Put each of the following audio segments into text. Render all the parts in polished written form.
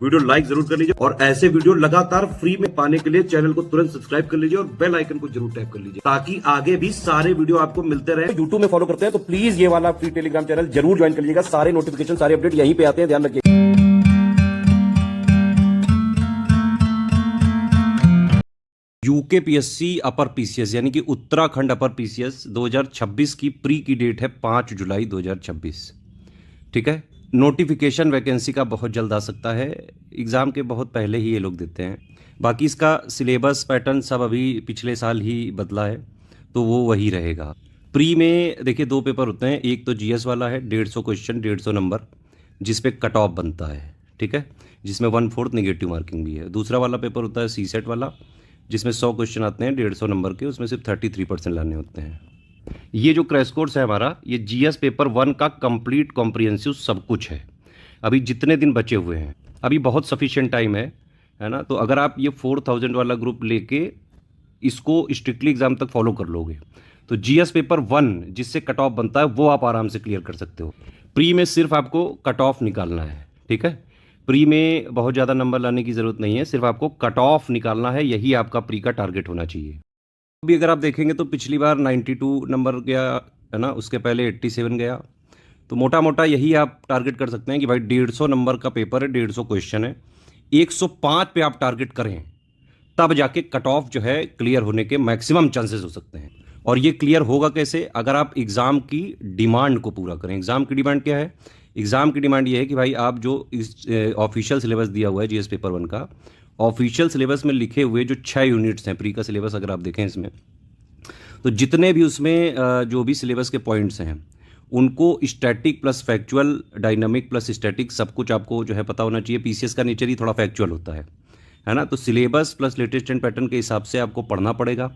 Video like जरूर कर लीजिए और ऐसे वीडियो लगातार फ्री में पाने के लिए चैनल को तुरंत सब्सक्राइब कर लीजिए और बेल आइकन को जरूर टैप कर लीजिए ताकि आगे भी सारे वीडियो आपको मिलते रहे। यूट्यूब में फॉलो करते हैं तो प्लीज ये वाला फ्री टेलीग्राम चैनल जरूर ज्वाइन कर लीजिएगा। सारे नोटिफिकेशन सारे अपडेट यहीं पे आते हैं, ध्यान रखिए। यूकेपीएससी अपर पीसीएस यानी कि उत्तराखंड अपर पीसीएस 2026 की प्री की डेट है 5 जुलाई 2026। ठीक है, नोटिफिकेशन वैकेंसी का बहुत जल्द आ सकता है, एग्ज़ाम के बहुत पहले ही ये लोग देते हैं। बाकी इसका सिलेबस पैटर्न सब अभी पिछले साल ही बदला है तो वो वही रहेगा। प्री में देखिए 2 पेपर होते हैं, एक तो जीएस वाला है 150 क्वेश्चन 150 नंबर जिस पे कट ऑफ बनता है, ठीक है, जिसमें 1/4 नेगेटिव मार्किंग भी है। दूसरा वाला पेपर होता है सीसेट वाला जिसमें 100 क्वेश्चन आते हैं 150 नंबर के, उसमें सिर्फ 33% लाने होते हैं। ये जो क्रैश कोर्स है हमारा, ये जीएस पेपर 1 का कंप्लीट कॉम्प्रिहेंसिव सब कुछ है। अभी जितने दिन बचे हुए हैं अभी बहुत सफिशिएंट टाइम है ना। तो अगर आप ये 4000 वाला ग्रुप लेके इसको स्ट्रिक्टली एग्जाम तक फॉलो कर लोगे तो जीएस पेपर 1 जिससे कट ऑफ बनता है वो आप आराम से क्लियर कर सकते हो। प्री में सिर्फ आपको कट ऑफ निकालना है, ठीक है। प्री में बहुत ज़्यादा नंबर लाने की ज़रूरत नहीं है, सिर्फ आपको कट ऑफ निकालना है, यही आपका प्री का टारगेट होना चाहिए। अभी अगर आप देखेंगे तो पिछली बार 92 नंबर गया है ना, उसके पहले 87 गया, तो मोटा मोटा यही आप टारगेट कर सकते हैं कि भाई 150 नंबर का पेपर है, 150 क्वेश्चन है, 105 पे आप टारगेट करें तब जाके कट ऑफ जो है क्लियर होने के मैक्सिमम चांसेस हो सकते हैं। और ये क्लियर होगा कैसे? अगर आप एग्ज़ाम की डिमांड को पूरा करें। एग्ज़ाम की डिमांड क्या है? एग्ज़ाम की डिमांड ये है कि भाई आप जो इस ऑफिशियल सिलेबस दिया हुआ है जीएस पेपर 1 का, ऑफिशियल सिलेबस में लिखे हुए जो 6 यूनिट्स हैं प्री का सिलेबस, अगर आप देखें इसमें तो जितने भी उसमें जो भी सिलेबस के पॉइंट्स हैं उनको static plus factual, dynamic plus static सब कुछ आपको जो है पता होना चाहिए। पीसीएस का नेचर ही थोड़ा फैक्चुअल होता है ना। तो syllabus plus latest and pattern के हिसाब से आपको पढ़ना पड़ेगा,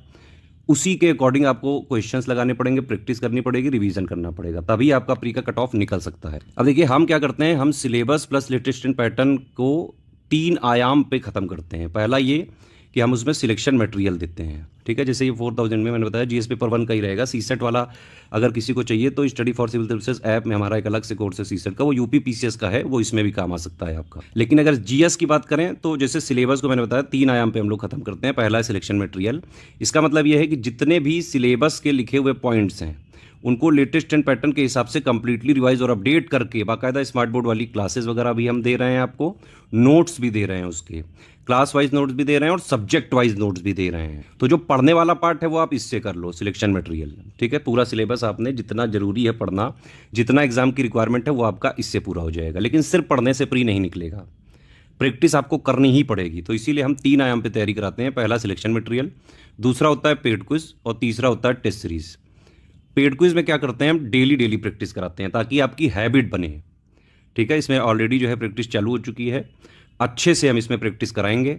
उसी के अकॉर्डिंग आपको क्वेश्चंस लगाने पड़ेंगे, प्रैक्टिस करनी पड़ेगी, रिवीजन करना पड़ेगा, तभी आपका प्री का कट ऑफ निकल सकता है। अब देखिए हम क्या करते हैं, हम syllabus plus latest and pattern को 3 आयाम पे ख़त्म करते हैं। पहला ये कि हम उसमें सिलेक्शन मटेरियल देते हैं, ठीक है। जैसे ये 4000 में मैंने बताया जीएस पेपर 1 का ही रहेगा। सीसेट वाला अगर किसी को चाहिए तो study for civil services app में हमारा एक अलग से कोर्स है सीसेट का, वो यूपी पीसीएस का है, वो इसमें भी काम आ सकता है आपका। लेकिन अगर जीएस की बात करें तो जैसे सिलेबस को मैंने बताया 3 आयाम पे हम लोग खत्म करते हैं। पहला है सिलेक्शन मटेरियल। इसका मतलब यह है कि जितने भी सिलेबस के लिखे हुए पॉइंट्स हैं उनको लेटेस्ट एंड पैटर्न के हिसाब से कंप्लीटली रिवाइज और अपडेट करके बाकायदा स्मार्ट बोर्ड वाली क्लासेस वगैरह भी हम दे रहे हैं, आपको नोट्स भी दे रहे हैं, उसके क्लास वाइज नोट्स भी दे रहे हैं और सब्जेक्ट वाइज नोट्स भी दे रहे हैं। तो जो पढ़ने वाला पार्ट है वो आप इससे कर लो, सिलेक्शन मटेरियल, ठीक है। पूरा सिलेबस आपने जितना जरूरी है पढ़ना, जितना एग्जाम की रिक्वायरमेंट है वो आपका इससे पूरा हो जाएगा। लेकिन सिर्फ पढ़ने से प्री नहीं निकलेगा, प्रैक्टिस आपको करनी ही पड़ेगी। तो इसीलिए हम 3 आयाम पे तैयारी कराते हैं। पहला सिलेक्शन मटेरियल, दूसरा होता है पेड क्विज और तीसरा होता है टेस्ट सीरीज। पेड क्विज में क्या करते हैं, हम डेली प्रैक्टिस कराते हैं ताकि आपकी हैबिट बने, ठीक है। इसमें ऑलरेडी जो है प्रैक्टिस चालू हो चुकी है, अच्छे से हम इसमें प्रैक्टिस कराएंगे।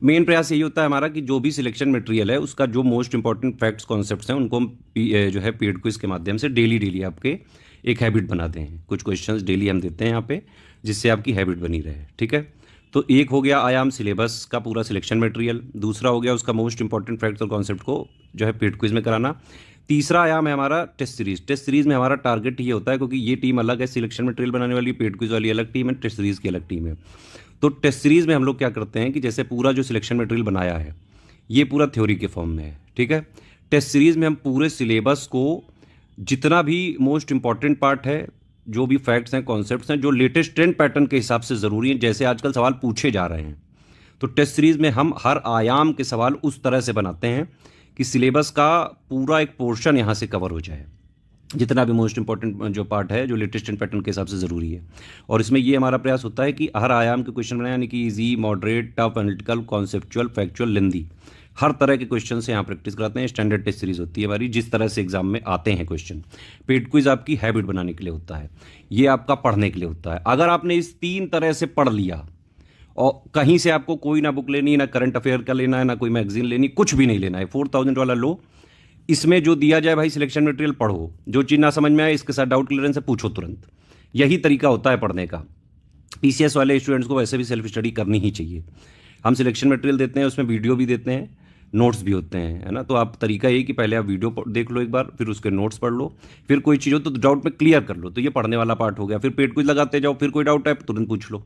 मेन प्रयास यही होता है हमारा कि जो भी सिलेक्शन मटेरियल है उसका जो मोस्ट इंपॉर्टेंट फैक्ट्स कॉन्सेप्ट्स हैं उनको हम जो है पेड क्विज के माध्यम से डेली आपके एक हैबिट बनाते हैं। कुछ क्वेश्चंस डेली हम देते हैं यहाँ पे जिससे आपकी हैबिट बनी रहे, ठीक है। तो एक हो गया आयाम सिलेबस का पूरा सिलेक्शन मटेरियल, दूसरा हो गया उसका मोस्ट इंपॉर्टेंट फैक्ट्स और कॉन्सेप्ट को जो है पेड क्विज में कराना, तीसरा आयाम है हमारा टेस्ट सीरीज। टेस्ट सीरीज में हमारा टारगेट ये होता है, क्योंकि ये टीम अलग है, सिलेक्शन मटेरियल बनाने वाली, पेड क्विज वाली अलग टीम है, टेस्ट सीरीज की अलग टीम है। तो टेस्ट सीरीज में हम लोग क्या करते हैं कि जैसे पूरा जो सिलेक्शन मटेरियल बनाया है ये पूरा थ्योरी के फॉर्म में है, ठीक है। टेस्ट सीरीज में हम पूरे सिलेबस को जितना भी मोस्ट इंपॉर्टेंट पार्ट है, जो भी फैक्ट्स हैं, कॉन्सेप्ट्स हैं, जो लेटेस्ट ट्रेंड पैटर्न के हिसाब से ज़रूरी हैं, जैसे आजकल सवाल पूछे जा रहे हैं, तो टेस्ट सीरीज में हम हर आयाम के सवाल उस तरह से बनाते हैं कि सिलेबस का पूरा एक पोर्शन यहाँ से कवर हो जाए, जितना भी मोस्ट इंपॉर्टेंट जो पार्ट है जो लेटेस्ट एंड पैटर्न के हिसाब से ज़रूरी है। और इसमें ये हमारा प्रयास होता है कि हर आयाम के क्वेश्चन बनाए, यानी कि easy, moderate, tough, analytical, conceptual, factual, lengthy, हर तरह के क्वेश्चन से यहाँ प्रैक्टिस कराते हैं। स्टैंडर्ड टेस्ट सीरीज होती है हमारी, जिस तरह से एग्जाम में आते हैं क्वेश्चन। पेड क्विज आपकी हैबिट बनाने के लिए होता है, ये आपका पढ़ने के लिए होता है। अगर आपने इस 3 तरह से पढ़ लिया और कहीं से आपको कोई ना बुक लेनी, ना करंट अफेयर का लेना है, ना कोई मैगजीन लेनी, कुछ भी नहीं लेना है, 4000 वाला लो, इसमें जो दिया जाए भाई सिलेक्शन मटेरियल पढ़ो, जो चीज़ ना समझ में आए इसके साथ डाउट क्लियरेंस से पूछो तुरंत, यही तरीका होता है पढ़ने का। पीसीएस वाले स्टूडेंट्स को वैसे भी सेल्फ स्टडी करनी ही चाहिए। हम सिलेक्शन मटेरियल देते हैं, उसमें वीडियो भी देते हैं, नोट्स भी होते हैं, है ना। तो आप तरीका यही कि पहले आप वीडियो देख लो एक बार, फिर उसके नोट्स पढ़ लो, फिर कोई चीज़ हो तो डाउट में क्लियर कर लो। तो ये पढ़ने वाला पार्ट हो गया। फिर पेड क्विज लगाते जाओ, फिर कोई डाउट है तुरंत पूछ लो।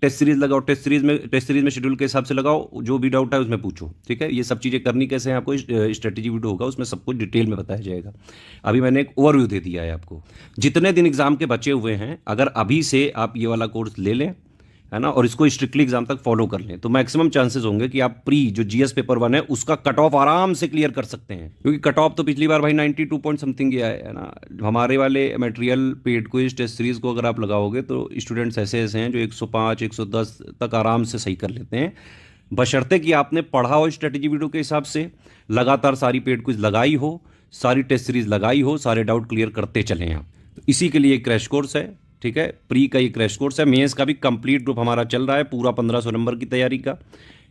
टेस्ट सीरीज लगाओ, टेस्ट सीरीज में शेड्यूल के हिसाब से लगाओ, जो भी डाउट है उसमें पूछो, ठीक है। ये सब चीज़ें करनी कैसे हैं आपको स्ट्रेटेजी वीडियो होगा, उसमें सब कुछ डिटेल में बताया जाएगा। अभी मैंने एक ओवरव्यू दे दिया है आपको। जितने दिन एग्जाम के बचे हुए हैं, अगर अभी से आप ये वाला कोर्स ले लें, है ना, और इसको स्ट्रिक्टली एग्जाम तक फॉलो कर लें, तो मैक्सिमम चांसेस होंगे कि आप प्री जो जीएस पेपर 1 है उसका कट ऑफ आराम से क्लियर कर सकते हैं। क्योंकि कट ऑफ तो पिछली बार भाई 92 पॉइंट समथिंग गया है ना। हमारे वाले material paid quiz test series को अगर आप लगाओगे तो स्टूडेंट्स ऐसे ऐसे हैं जो 105 110 तक आराम से सही कर लेते हैं, बशर्ते कि आपने पढ़ा हो स्ट्रेटेजी वीडियो के हिसाब से, लगातार सारी पेड क्विज लगाई हो, सारी टेस्ट सीरीज लगाई हो, सारे डाउट क्लियर करते चलें आप। तो इसी के लिए एक क्रैश कोर्स है, ठीक है। प्री का ये क्रैश कोर्स है। मेंस का भी कंप्लीट ग्रुप हमारा चल रहा है, पूरा 1500 नंबर की तैयारी का।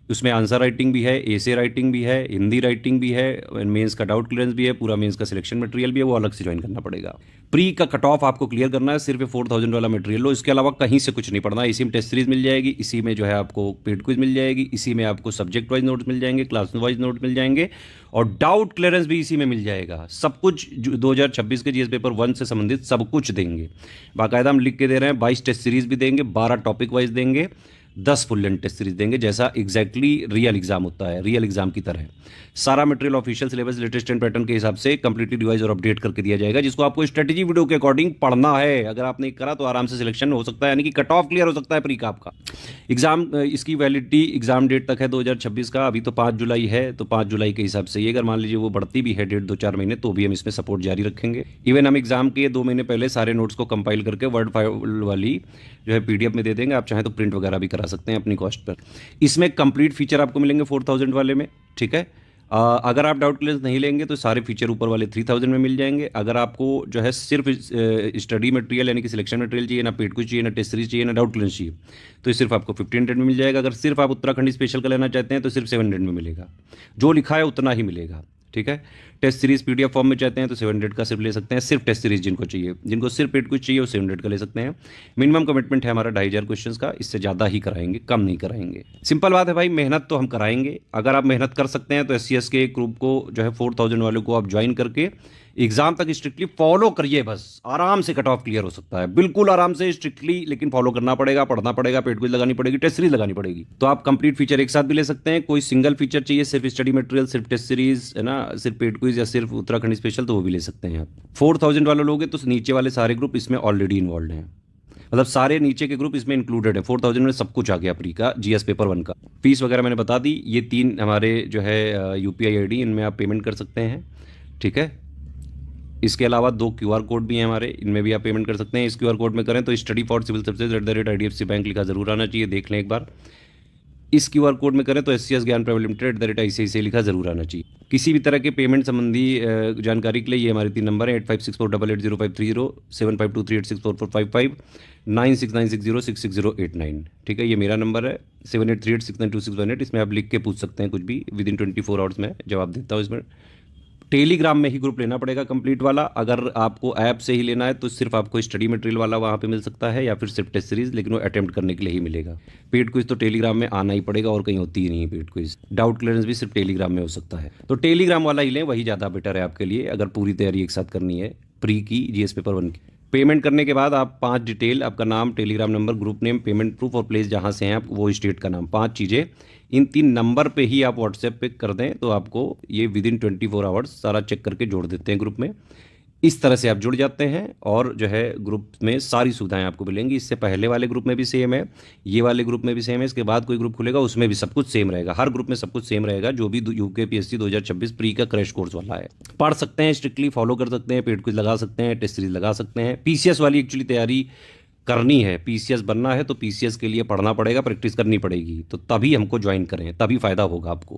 उसमें आंसर राइटिंग भी है, एसे राइटिंग भी है, हिंदी राइटिंग भी है, मेंस का डाउट क्लियरेंस भी है, पूरा मेंस का सिलेक्शन मटेरियल भी है, वो अलग से ज्वाइन करना पड़ेगा। प्री का कट ऑफ आपको क्लियर करना है, सिर्फ 4000 वाला मटेरियल लो, इसके अलावा कहीं से कुछ नहीं पढ़ना। इसी में टेस्ट सीरीज मिल जाएगी, इसी में जो है आपको पेड क्विज मिल जाएगी, इसी में आपको सब्जेक्ट वाइज नोट्स मिल जाएंगे, क्लास वाइज नोट मिल जाएंगे, और डाउट क्लियरेंस भी इसी में मिल जाएगा। सब कुछ 2026 के जीएस पेपर 1 से संबंधित सब कुछ देंगे। बाकायदा हम लिख के दे रहे हैं, 22 टेस्ट सीरीज भी देंगे, 12 टॉपिक वाइज देंगे, 10 फुल लेंथ टेस्ट सीरीज देंगे, जैसा एग्जैक्टली रियल एग्जाम होता है, रियल एग्जाम की तरह। सारा material official syllabus latest and pattern के हिसाब से कंप्लीटली रिवाइज और अपडेट करके दिया जाएगा, जिसको आपको स्ट्रेटेजी वीडियो के अकॉर्डिंग पढ़ना है। अगर आपने करा तो आराम से सिलेक्शन हो सकता है, यानी कि कट ऑफ क्लियर हो सकता है प्री का आपका एग्जाम। इसकी वैलिडिटी एग्जाम डेट तक है 2026 का। अभी तो 5 जुलाई है, तो 5 जुलाई के हिसाब से ये अगर मान लीजिए वो बढ़ती भी है डेट 2-4 महीने, तो भी हम इसमें सपोर्ट जारी रखेंगे। इवन हम एग्जाम के 2 महीने पहले सारे नोट्स को कंपाइल करके वर्ड फाइल वाली जो है पीडीएफ में दे देंगे। आप चाहें तो प्रिंट वगैरह भी करा सकते हैं अपनी कॉस्ट पर। इसमें कंप्लीट फीचर आपको मिलेंगे 4000 वाले में, ठीक है। अगर आप डाउट क्लियरेंस नहीं लेंगे तो सारे फीचर ऊपर वाले 3000 में मिल जाएंगे। अगर आपको जो है सिर्फ स्टडी मटेरियल यानी कि सिलेक्शन मटेरियल चाहिए, ना पेड कुछ चाहिए, ना टेस्ट सीरीज चाहिए, ना डाउट क्लियरेंस चाहिए, तो ये सिर्फ आपको 1500 में मिल जाएगा। अगर सिर्फ आप उत्तराखंड स्पेशल का लेना चाहते हैं तो सिर्फ 700 में मिलेगा। जो लिखा है उतना ही मिलेगा, ठीक है। टेस्ट सीरीज पीडीएफ फॉर्म में चाहते हैं तो 700 का सिर्फ ले सकते हैं, सिर्फ टेस्ट सीरीज जिनको चाहिए। जिनको सिर्फ पेड कुछ चाहिए वो 700 का ले सकते हैं। मिनिमम कमिटमेंट है हमारा 2500 क्वेश्चंस का, इससे ज़्यादा ही कराएंगे, कम नहीं कराएंगे। सिंपल बात है भाई, मेहनत तो हम कराएंगे। अगर आप मेहनत कर सकते हैं तो SCS के ग्रुप को जो है 4000 वालों को आप ज्वाइन करके एग्जाम तक स्ट्रिक्टली फॉलो करिए, बस आराम से कट ऑफ क्लियर हो सकता है, बिल्कुल आराम से स्ट्रिक्टली। लेकिन फॉलो करना पड़ेगा, पढ़ना पड़ेगा, पेड क्विज लगानी पड़ेगी, टेस्ट सीरीज लगानी पड़ेगी। तो आप कंप्लीट फीचर एक साथ भी ले सकते हैं। कोई सिंगल फीचर चाहिए, सिर्फ स्टडी मटेरियल, सिर्फ टेस्ट सीरीज, है ना, सिर्फ पेड क्विज या सिर्फ उत्तराखंड स्पेशल, तो वो भी ले सकते हैं आप। 4000 वाले लोगे तो नीचे वाले सारे ग्रुप इसमें ऑलरेडी इन्वॉल्व हैं, मतलब सारे नीचे के ग्रुप इसमें इंक्लूडेड है। 4000 में सब कुछ आ गया प्री का, जीएस पेपर 1 का। फीस वगैरह मैंने बता दी। ये 3 हमारे जो है UPI ID, इनमें आप पेमेंट कर सकते हैं, ठीक है। इसके अलावा 2 QR कोड भी हैं हमारे, इनमें भी आप पेमेंट कर सकते हैं। इस QR कोड में करें तो study for civil services @IDFC bank लिखा जरूर आना चाहिए, देख लें एक बार। इस QR कोड में करें तो SCS ज्ञान प्राइवेट लिमिटेड @ICICI लिखा जरूर आना चाहिए। किसी भी तरह के पेमेंट संबंधी जानकारी के लिए ये हमारे 3 नंबर है, 8564880530, 7523864455, 9696066089, ठीक है। ये मेरा नंबर है, 7838692618। इसमें आप लिख के पूछ सकते हैं कुछ भी, विदिन 24 आवर्स में जवाब देता हूँ। इसमें टेलीग्राम में ही ग्रुप लेना पड़ेगा कंप्लीट वाला। अगर आपको ऐप से ही लेना है तो सिर्फ आपको स्टडी मटेरियल वाला वहाँ पे मिल सकता है, या फिर सिर्फ टेस्ट सीरीज, लेकिन वो अटेम्प्ट करने के लिए ही मिलेगा। पेड क्विज तो टेलीग्राम में आना ही पड़ेगा, और कहीं होती ही नहीं है पेड क्विज। डाउट क्लियरेंस भी सिर्फ टेलीग्राम में हो सकता है, तो टेलीग्राम वाला ही लें, वही ज़्यादा बेटर है आपके लिए, अगर पूरी तैयारी एक साथ करनी है प्री की, जीएस पेपर 1 की। पेमेंट करने के बाद आप 5 डिटेल, आपका नाम, Telegram number, group name, payment proof और प्लेस जहाँ से हैं आप, वो स्टेट का नाम, 5 चीज़ें इन 3 नंबर पे ही आप व्हाट्सएप पे कर दें, तो आपको ये विदिन 24 आवर्स सारा चेक करके जोड़ देते हैं ग्रुप में। इस तरह से आप जुड़ जाते हैं और जो है ग्रुप में सारी सुविधाएं आपको मिलेंगी। इससे पहले वाले ग्रुप में भी सेम है, ये वाले ग्रुप में भी सेम है, इसके बाद कोई ग्रुप खुलेगा उसमें भी सब कुछ सेम रहेगा। हर ग्रुप में सब कुछ सेम रहेगा, जो भी UKPSC 2026 प्री का क्रैश कोर्स वाला है। पढ़ सकते हैं, स्ट्रिक्टली फॉलो कर सकते हैं, पेड क्विज लगा सकते हैं, टेस्ट सीरीज लगा सकते हैं। PCS वाली एक्चुअली तैयारी करनी है, PCS बनना है तो PCS के लिए पढ़ना पड़ेगा, प्रैक्टिस करनी पड़ेगी, तो तभी हमको ज्वाइन करें, तभी फ़ायदा होगा आपको।